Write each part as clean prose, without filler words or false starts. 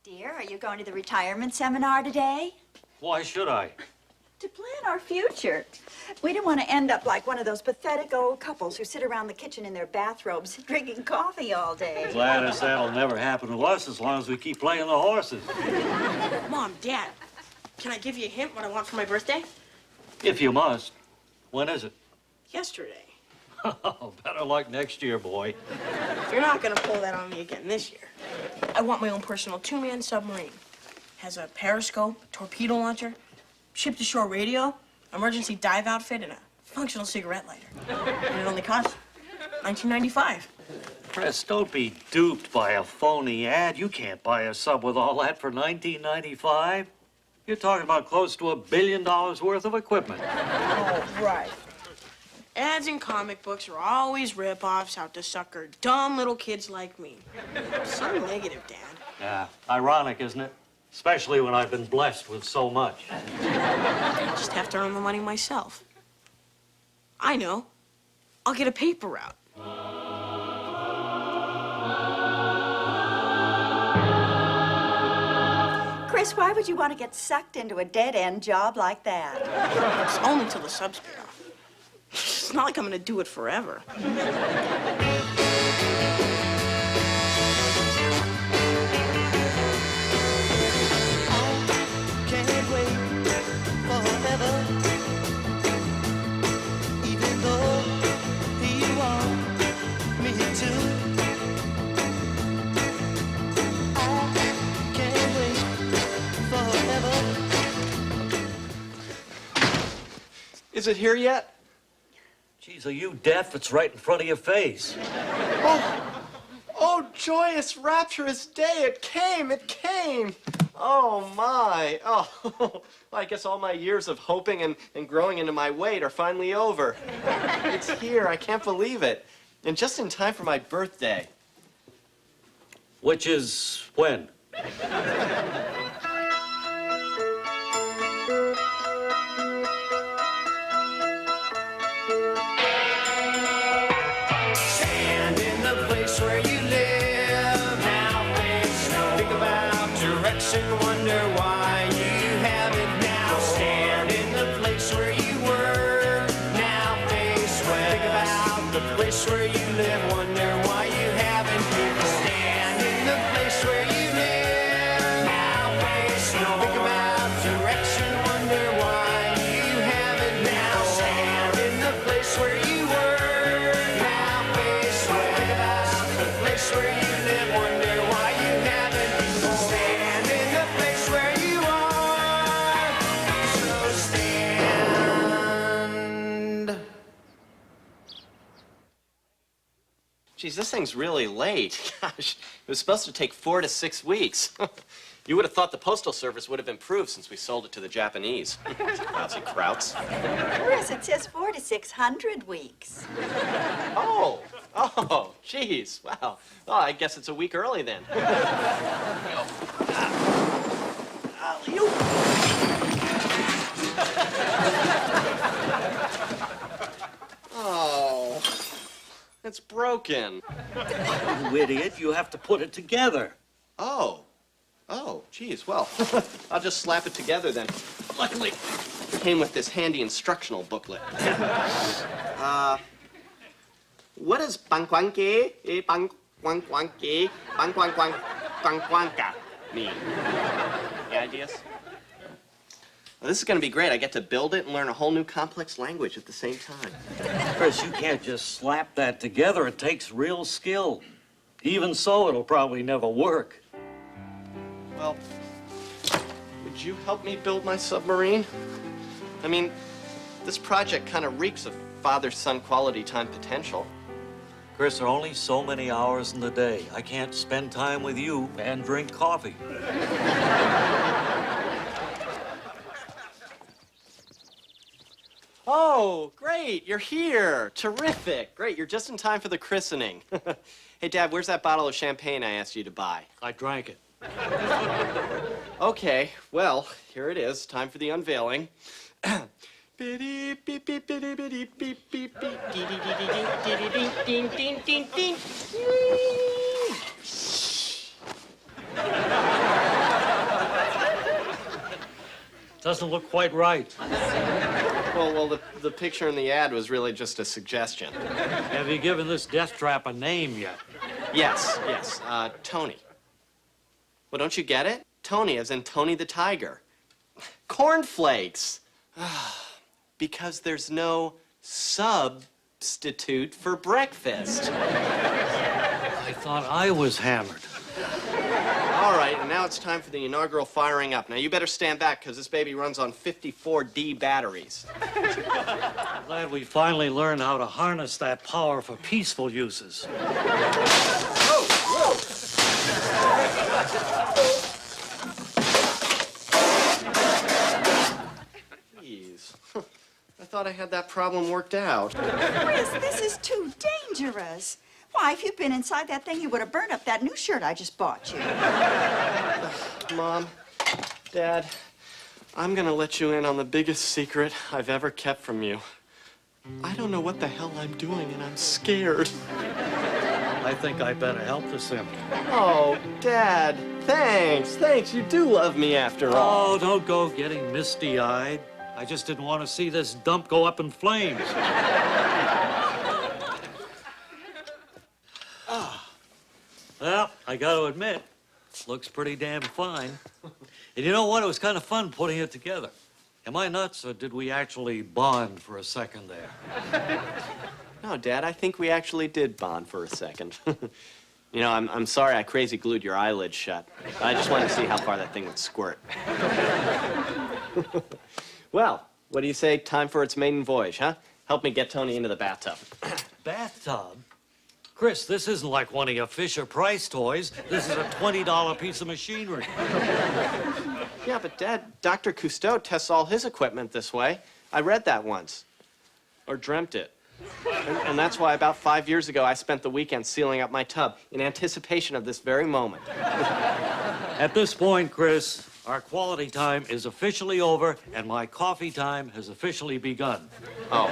Dear, are you going to the retirement seminar today? Why should I? To plan our future. We don't want to end up like one of those pathetic old couples who sit around the kitchen in their bathrobes drinking coffee all day. Gladys, that'll never happen to us as long as we keep playing the horses. Mom, Dad, can I give you a hint what I want for my birthday? If you must. When is it? Yesterday. Oh, better luck next year, boy. You're not gonna pull that on me again this year. I want my own personal two-man submarine. Has a periscope, torpedo launcher, ship-to-shore radio, emergency dive outfit, and a functional cigarette lighter. And it only costs $19.95. Chris, don't be duped by a phony ad. You can't buy a sub with all that for $19.95. You're talking about close to $1 billion worth of equipment. Oh, right. Ads in comic books are always rip-offs out to sucker dumb little kids like me. So negative, Dad. Yeah, ironic, isn't it? Especially when I've been blessed with so much. I just have to earn the money myself. I know. I'll get a paper route. Chris, why would you want to get sucked into a dead-end job like that? It's only till the subs pay off. It's not like I'm gonna do it forever. Is it here yet? Geez, are you deaf? It's right in front of your face. Oh, joyous, rapturous day. It came. Oh, my. Oh, well, I guess all my years of hoping and growing into my weight are finally over. It's here. I can't believe it. And just in time for my birthday. Which is when? Wonder why you haven't now. Stand in the place where you were. Now face west. Think about the place where you live. Wonder why you haven't been. Stand in the place where you live. Now face north. Think about direction. Wonder why you haven't now. Stand in the place where you were. Now face west. Think about the place where you live. Wonder why you haven't been. Stand in the place where you are. So stand. Geez, this thing's really late. Gosh, it was supposed to take 4 to 6 weeks. You would have thought the Postal Service would have improved since we sold it to the Japanese. Lousy krauts. Chris, it says 400 to 600 weeks. Oh, geez, wow. Oh, I guess it's a week early then. Oh, it's broken. You idiot, you have to put it together. Oh, geez, well, I'll just slap it together then. Luckily, it came with this handy instructional booklet. What does bangwanke, bangwanke, bangwanka mean? Any ideas? Well, this is going to be great. I get to build it and learn a whole new complex language at the same time. Chris, you can't just slap that together. It takes real skill. Even so, it'll probably never work. Well, would you help me build my submarine? I mean, this project kind of reeks of father-son quality time potential. Chris, there are only so many hours in the day. I can't spend time with you and drink coffee. Oh, great, you're here. Terrific. Great, you're just in time for the christening. Hey, Dad, where's that bottle of champagne I asked you to buy? I drank it. Okay, well, here it is. Time for the unveiling. Doesn't look quite right. Well, the picture in the ad was really just a suggestion. Have you given this death trap a name yet? Yes, Tony. Well, don't you get it? Tony as in Tony the Tiger. Cornflakes. Because there's no substitute for breakfast. I thought I was hammered. All right, and now it's time for the inaugural firing up. Now, you better stand back, because this baby runs on 54D batteries. Glad we finally learned how to harness that power for peaceful uses. Jeez. I thought I had that problem worked out. Chris, this is too dangerous. Why, if you'd been inside that thing, you would have burned up that new shirt I just bought you. Mom, Dad, I'm gonna let you in on the biggest secret I've ever kept from you. I don't know what the hell I'm doing, and I'm scared. I think I better help the sim. Oh, Dad, thanks. You do love me after all. Oh, don't go getting misty-eyed. I just didn't want to see this dump go up in flames. Well, I got to admit, looks pretty damn fine. And you know what? It was kind of fun putting it together. Am I nuts, or did we actually bond for a second there? No, Dad, I think we actually did bond for a second. You know, I'm sorry I crazy glued your eyelids shut. I just wanted to see how far that thing would squirt. Well, what do you say? Time for its maiden voyage, huh? Help me get Tony into the bathtub. Bathtub? Chris, this isn't like one of your Fisher-Price toys. This is a $20 piece of machinery. Yeah, but Dad, Dr. Cousteau tests all his equipment this way. I read that once. Or dreamt it. And that's why about 5 years ago, I spent the weekend sealing up my tub in anticipation of this very moment. At this point, Chris, our quality time is officially over, and my coffee time has officially begun. Oh,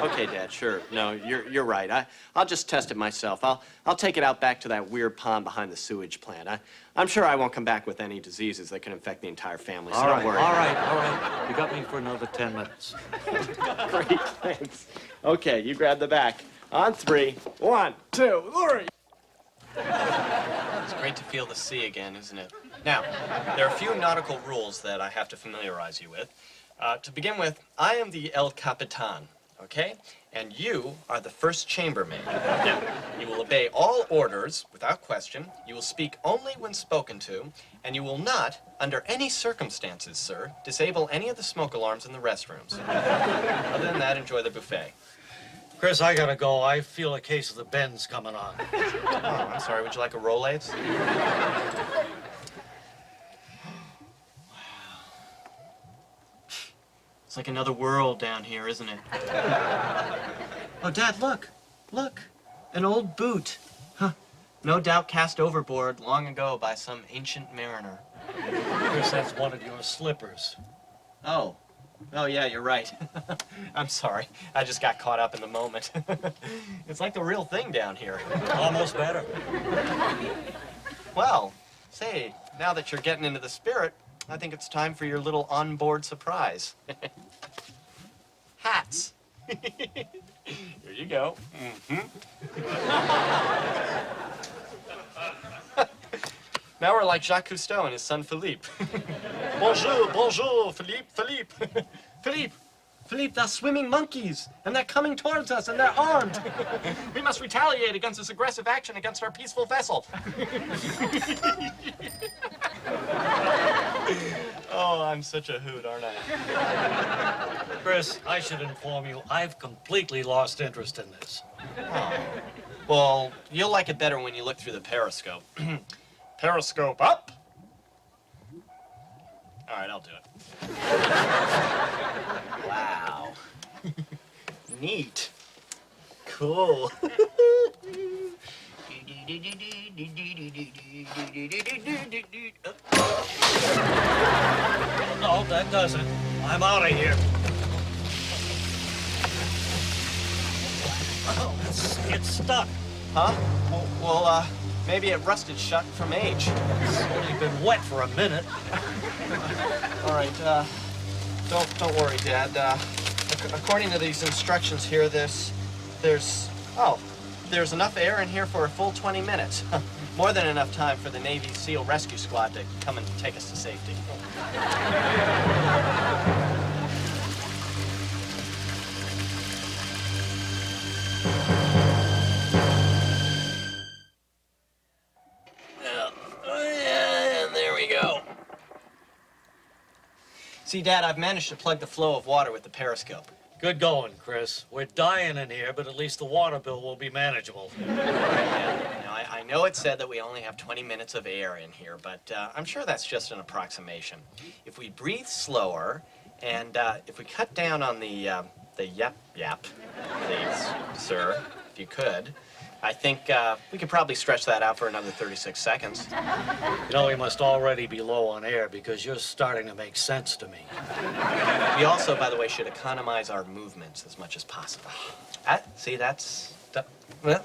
okay, Dad, sure. No, you're right. I'll just test it myself. I'll take it out back to that weird pond behind the sewage plant. I'm sure I won't come back with any diseases that can infect the entire family, so don't worry. All right. You got me for another 10 minutes. Great, thanks. Okay, you grab the back. On 3. 1, 2, 3. It's great to feel the sea again, isn't it? Now, there are a few nautical rules that I have to familiarize you with. To begin with, I am the El Capitan, okay? And you are the first chambermaid. Now, you will obey all orders without question. You will speak only when spoken to. And you will not, under any circumstances, sir, disable any of the smoke alarms in the restrooms. Other than that, enjoy the buffet. Chris, I gotta go. I feel a case of the bends coming on. Oh, I'm sorry. Would you like a Rolaids? It's like another world down here, isn't it? Oh, Dad, look. Look. An old boot. Huh. No doubt cast overboard long ago by some ancient mariner. Chris, that's one of your slippers. Oh. Oh, yeah, you're right. I'm sorry. I just got caught up in the moment. It's like the real thing down here. Almost better. Well, say, now that you're getting into the spirit, I think it's time for your little onboard surprise. Hats. Here you go. Now we're like Jacques Cousteau and his son Philippe. Bonjour, Philippe. Philippe, they're swimming monkeys, and they're coming towards us, and they're armed. We must retaliate against this aggressive action against our peaceful vessel. Oh, I'm such a hoot, aren't I? Chris, I should inform you, I've completely lost interest in this. Oh. Well, you'll like it better when you look through the periscope. Periscope up. All right, I'll do it. Wow. Neat. Cool. No, that doesn't. I'm out of here. Oh, it's stuck. Huh? Well, maybe it rusted shut from age. It's only been wet for a minute. All right, Don't worry, Dad. According to these instructions here, there's enough air in here for a full 20 minutes. More than enough time for the Navy SEAL Rescue Squad to come and take us to safety. And there we go. See, Dad, I've managed to plug the flow of water with the periscope. Good going, Chris. We're dying in here, but at least the water bill will be manageable. I know it said that we only have 20 minutes of air in here, but I'm sure that's just an approximation. If we breathe slower, and if we cut down on the yap, please, sir, if you could, I think we could probably stretch that out for another 36 seconds. You know, we must already be low on air because you're starting to make sense to me. We also, by the way, should economize our movements as much as possible. See, well,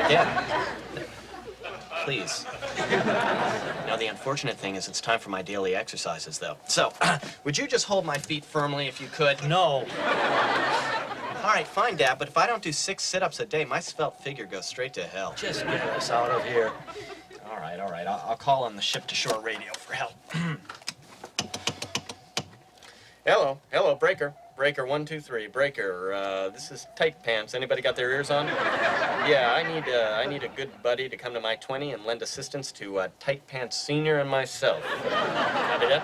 again, please. Now, the unfortunate thing is it's time for my daily exercises, though. So, would you just hold my feet firmly if you could? No. All right, fine, Dad, but if I don't do 6 sit-ups a day, my svelte figure goes straight to hell. Just get us out of here. All right. I'll call on the ship-to-shore radio for help. Hello, Breaker. Breaker 123. Breaker, this is Tight Pants. Anybody got their ears on? Yeah, I need a good buddy to come to my 20 and lend assistance to Tight Pants Senior and myself. Copy that?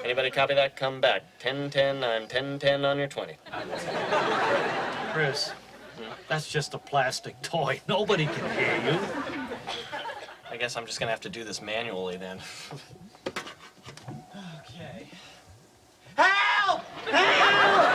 Anybody copy that? Come back. 10-10, I'm 10-10 on your 20. Chris, that's just a plastic toy. Nobody can hear you. I guess I'm just gonna have to do this manually then. Okay. Help! Help!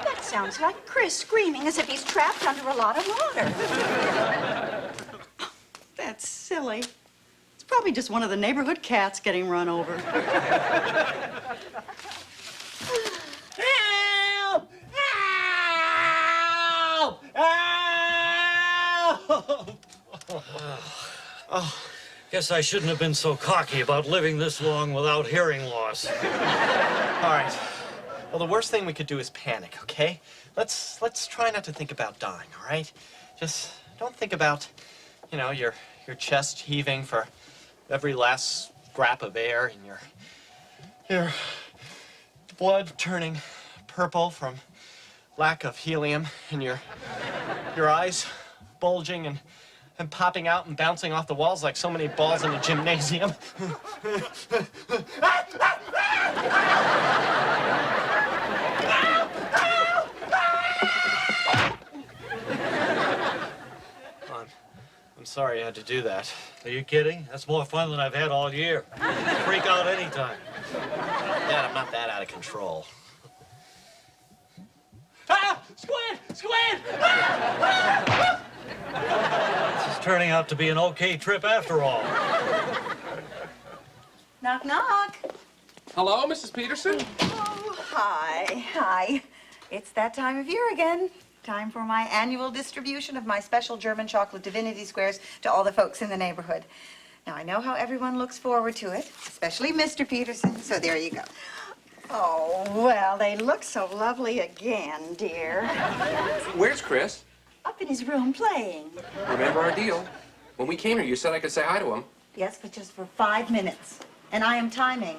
That sounds like Chris screaming as if he's trapped under a lot of water. That's silly. It's probably just one of the neighborhood cats getting run over. Help! Help! Help! Guess I shouldn't have been so cocky about living this long without hearing loss. All right. Well, the worst thing we could do is panic, okay? Let's try not to think about dying, all right? Just don't think about, your chest heaving for every last scrap of air and your blood turning purple from lack of helium and your eyes bulging and popping out and bouncing off the walls like so many balls in a gymnasium. I'm sorry I had to do that. Are you kidding? That's more fun than I've had all year. Freak out anytime. Dad, I'm not that out of control. Ah! Squid! Squid! This is turning out to be an okay trip after all. Knock, knock. Hello, Mrs. Peterson? Oh, hi. It's that time of year again. Time for my annual distribution of my special German chocolate divinity squares to all the folks in the neighborhood. Now, I know how everyone looks forward to it, especially Mr. Peterson, so there you go. Oh, well, they look so lovely again, dear. Where's Chris? Up in his room playing. Remember our deal? When we came here, you said I could say hi to him. Yes, but just for 5 minutes. And I am timing.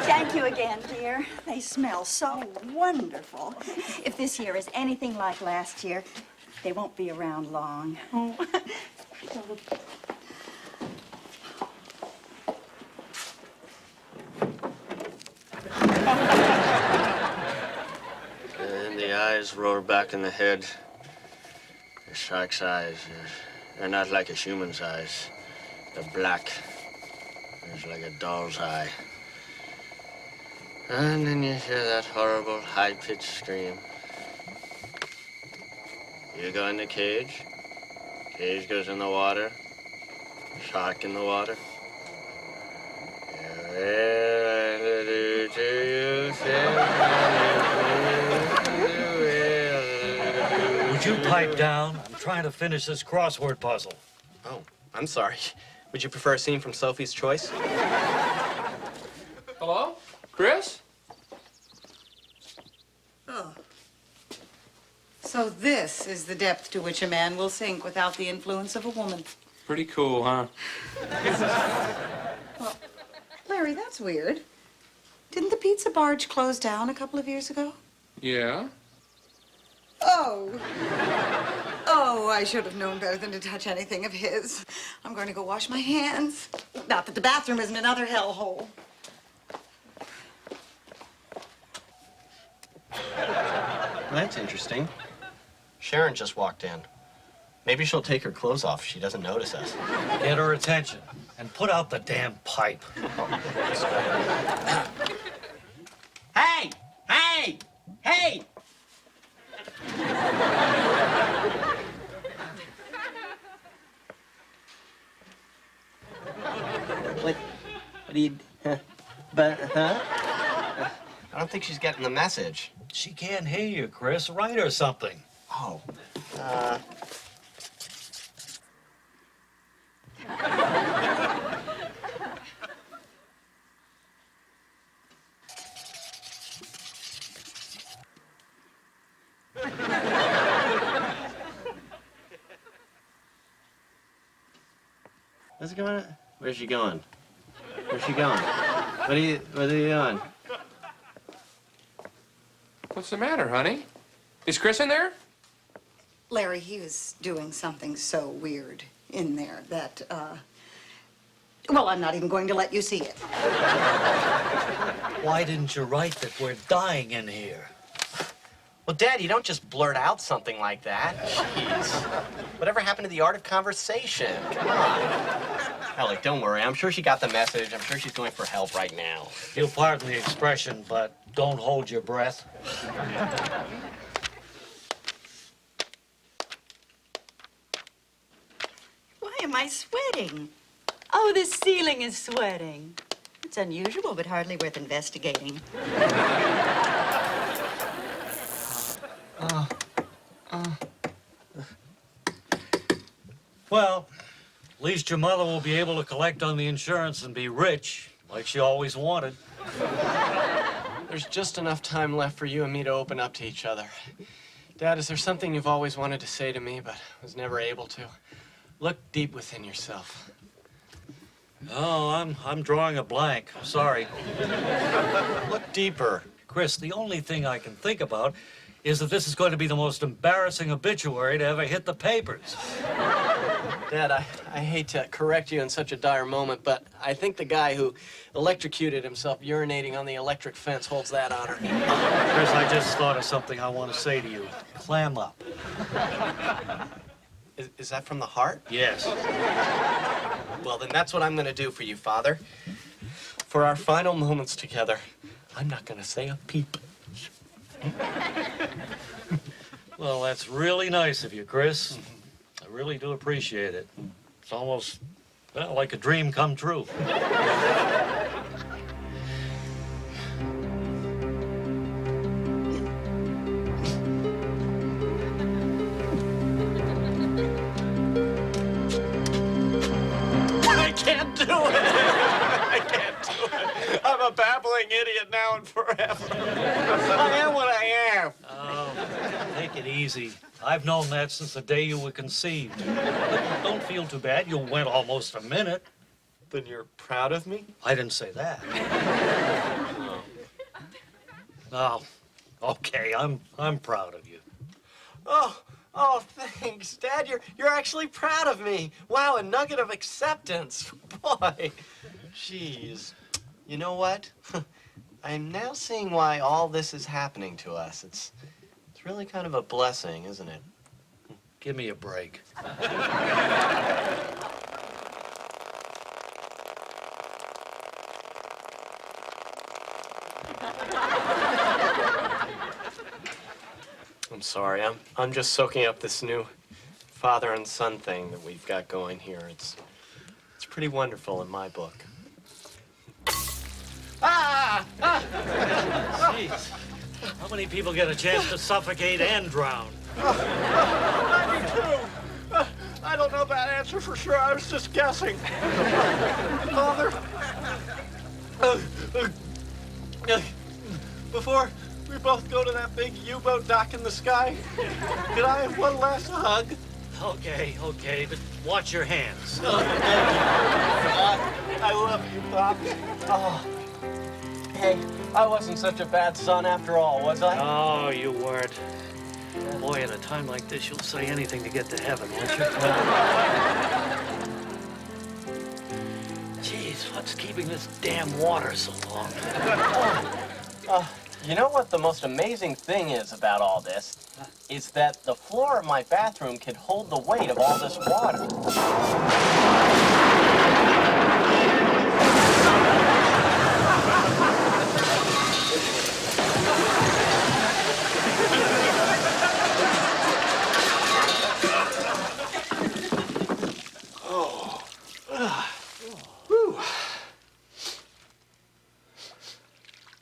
Thank you again, dear. They smell so wonderful. If this year is anything like last year, they won't be around long. Oh. And the eyes roll back in the head. The shark's eyes, they're not like a human's eyes. They're black. It's like a doll's eye. And then you hear that horrible high-pitched scream. You go in the cage. Cage goes in the water. Shark in the water. Would Would you pipe down? I'm trying to finish this crossword puzzle. Oh, I'm sorry. Would you prefer a scene from Sophie's Choice? Hello? Chris? Oh. So this is the depth to which a man will sink without the influence of a woman. Pretty cool, huh? Well, Larry, that's weird. Didn't the pizza barge close down a couple of years ago? Yeah? Oh. Oh, I should have known better than to touch anything of his. I'm going to go wash my hands. Not that the bathroom isn't another hellhole. That's interesting. Sharon just walked in. Maybe she'll take her clothes off if she doesn't notice us. Get her attention and put out the damn pipe. Hey! Hey! Hey! What do you... Huh? I don't think she's getting the message. She can't hear you, Chris. Write her something. Oh. What's going on? Where's she going? Where's she going? What are you doing? What's the matter, honey? Is Chris in there? Larry, he was doing something so weird in there that, well, I'm not even going to let you see it. Why didn't you write that we're dying in here? Well, Dad, you don't just blurt out something like that. Jeez. Whatever happened to the art of conversation? Come on. Alec, don't worry. I'm sure she got the message. I'm sure she's going for help right now. You'll pardon the expression, but don't hold your breath. Why am I sweating? Oh, the ceiling is sweating. It's unusual, but hardly worth investigating. Well, at least your mother will be able to collect on the insurance and be rich, like she always wanted. There's just enough time left for you and me to open up to each other. Dad, is there something you've always wanted to say to me, but was never able to? Look deep within yourself. Oh, I'm drawing a blank. Sorry. Look deeper. Chris, the only thing I can think about is that this is going to be the most embarrassing obituary to ever hit the papers. Dad, I hate to correct you in such a dire moment, but I think the guy who electrocuted himself urinating on the electric fence holds that honor. Chris, I just thought of something I want to say to you. Clam up. Is that from the heart? Yes. Well, then that's what I'm going to do for you, Father. For our final moments together, I'm not going to say a peep. Well, that's really nice of you, Chris. I really do appreciate it. It's almost, well, like a dream come true. I can't do it. I can't do it. I'm a babbling idiot now and forever. I am what I am. Oh, take it easy. I've known that since the day you were conceived. Don't feel too bad. You went almost a minute. Then you're proud of me? I didn't say that. Oh, okay. I'm proud of you. Oh, thanks, Dad. You're actually proud of me. Wow, a nugget of acceptance. Boy, jeez. You know what? I'm now seeing why all this is happening to us. It's really kind of a blessing, isn't it? Give me a break. I'm sorry. I'm just soaking up this new father and son thing that we've got going here. It's pretty wonderful in my book. Jeez. How many people get a chance to suffocate and drown? 92. I don't know that answer for sure. I was just guessing. Father, before we both go to that big U-boat dock in the sky, could I have one last hug? Okay, but watch your hands. I love you, Pop. Oh. Hey, I wasn't such a bad son after all, was I? Oh, you weren't. Boy, at a time like this, you'll say anything to get to heaven, won't you? Jeez, what's keeping this damn water so long? You know what the most amazing thing is about all this? Is that the floor of my bathroom can hold the weight of all this water.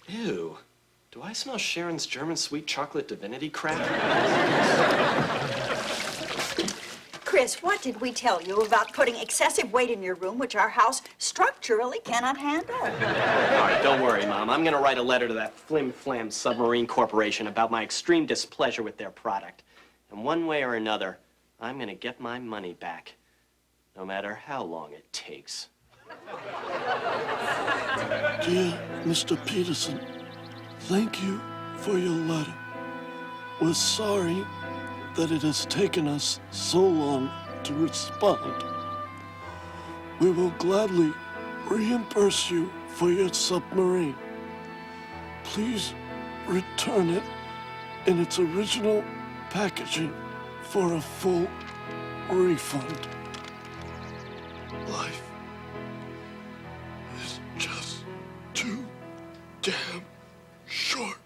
Ew. Do I smell Sharon's German sweet chocolate divinity crap? Chris, what did we tell you about putting excessive weight in your room, which our house structurally cannot handle? All right, don't worry, Mom. I'm gonna write a letter to that flim-flam submarine corporation about my extreme displeasure with their product. And one way or another, I'm gonna get my money back, no matter how long it takes. Dear Mr. Peterson, thank you for your letter. We're sorry that it has taken us so long to respond. We will gladly reimburse you for your submarine. Please return it in its original packaging for a full refund. Life is just too damn short.